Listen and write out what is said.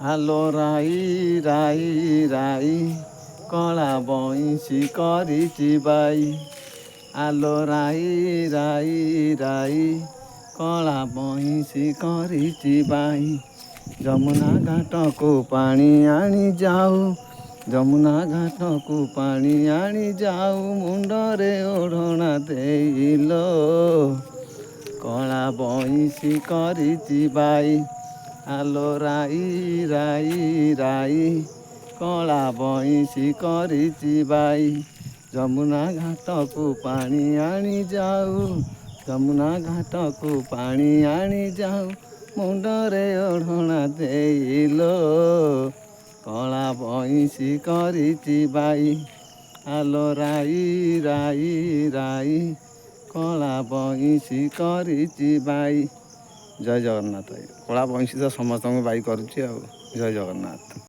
ଆଲୋ ରାଇ ରାଇ ରାଇ କଳା ବଇଁଶୀ କରିଛି ବାଇ। ଆଲୋ ରାଇ ରାଇ ରାଇ କଳା ବଇଁଶୀ କରିଛି ବାଇ। ଯମୁନା ଘାଟକୁ ପାଣି ଆଣି ଯାଉ, ଯମୁନା ଘାଟକୁ ପାଣି ଆଣି ଯାଉ, ମୁଣ୍ଡରେ ଓଢ଼ଣା ଦେଇଲୋ କଳା ବଇଁଶୀ କରିଛି ବାଇ। ଆଲୋ ରାଇ ରାଇ ରାଇ କଳା ବଇଁଶୀ କରିଛି ବାଇ। ଯମୁନା ଘାଟକୁ ପାଣି ଆଣି ଯାଉ, ଯମୁନା ଘାଟକୁ ପାଣି ଆଣି ଯାଉ, ମୁଣ୍ଡରେ ଓଢ଼ଣା ଦେଇଲୋ କଳା ବଇଁଶୀ କରିଛି ବାଇ। ଆଲୋ ରାଇ ରାଇ ରାଇ କଳା ବଇଁଶୀ କରିଛି ବାଇ। ଜୟ ଜଗନ୍ନାଥ। କଳା ବଇଁଶୀ ତ ସମସ୍ତଙ୍କୁ ବାଇ କରୁଛି ଆଉ। ଜୟ ଜଗନ୍ନାଥ।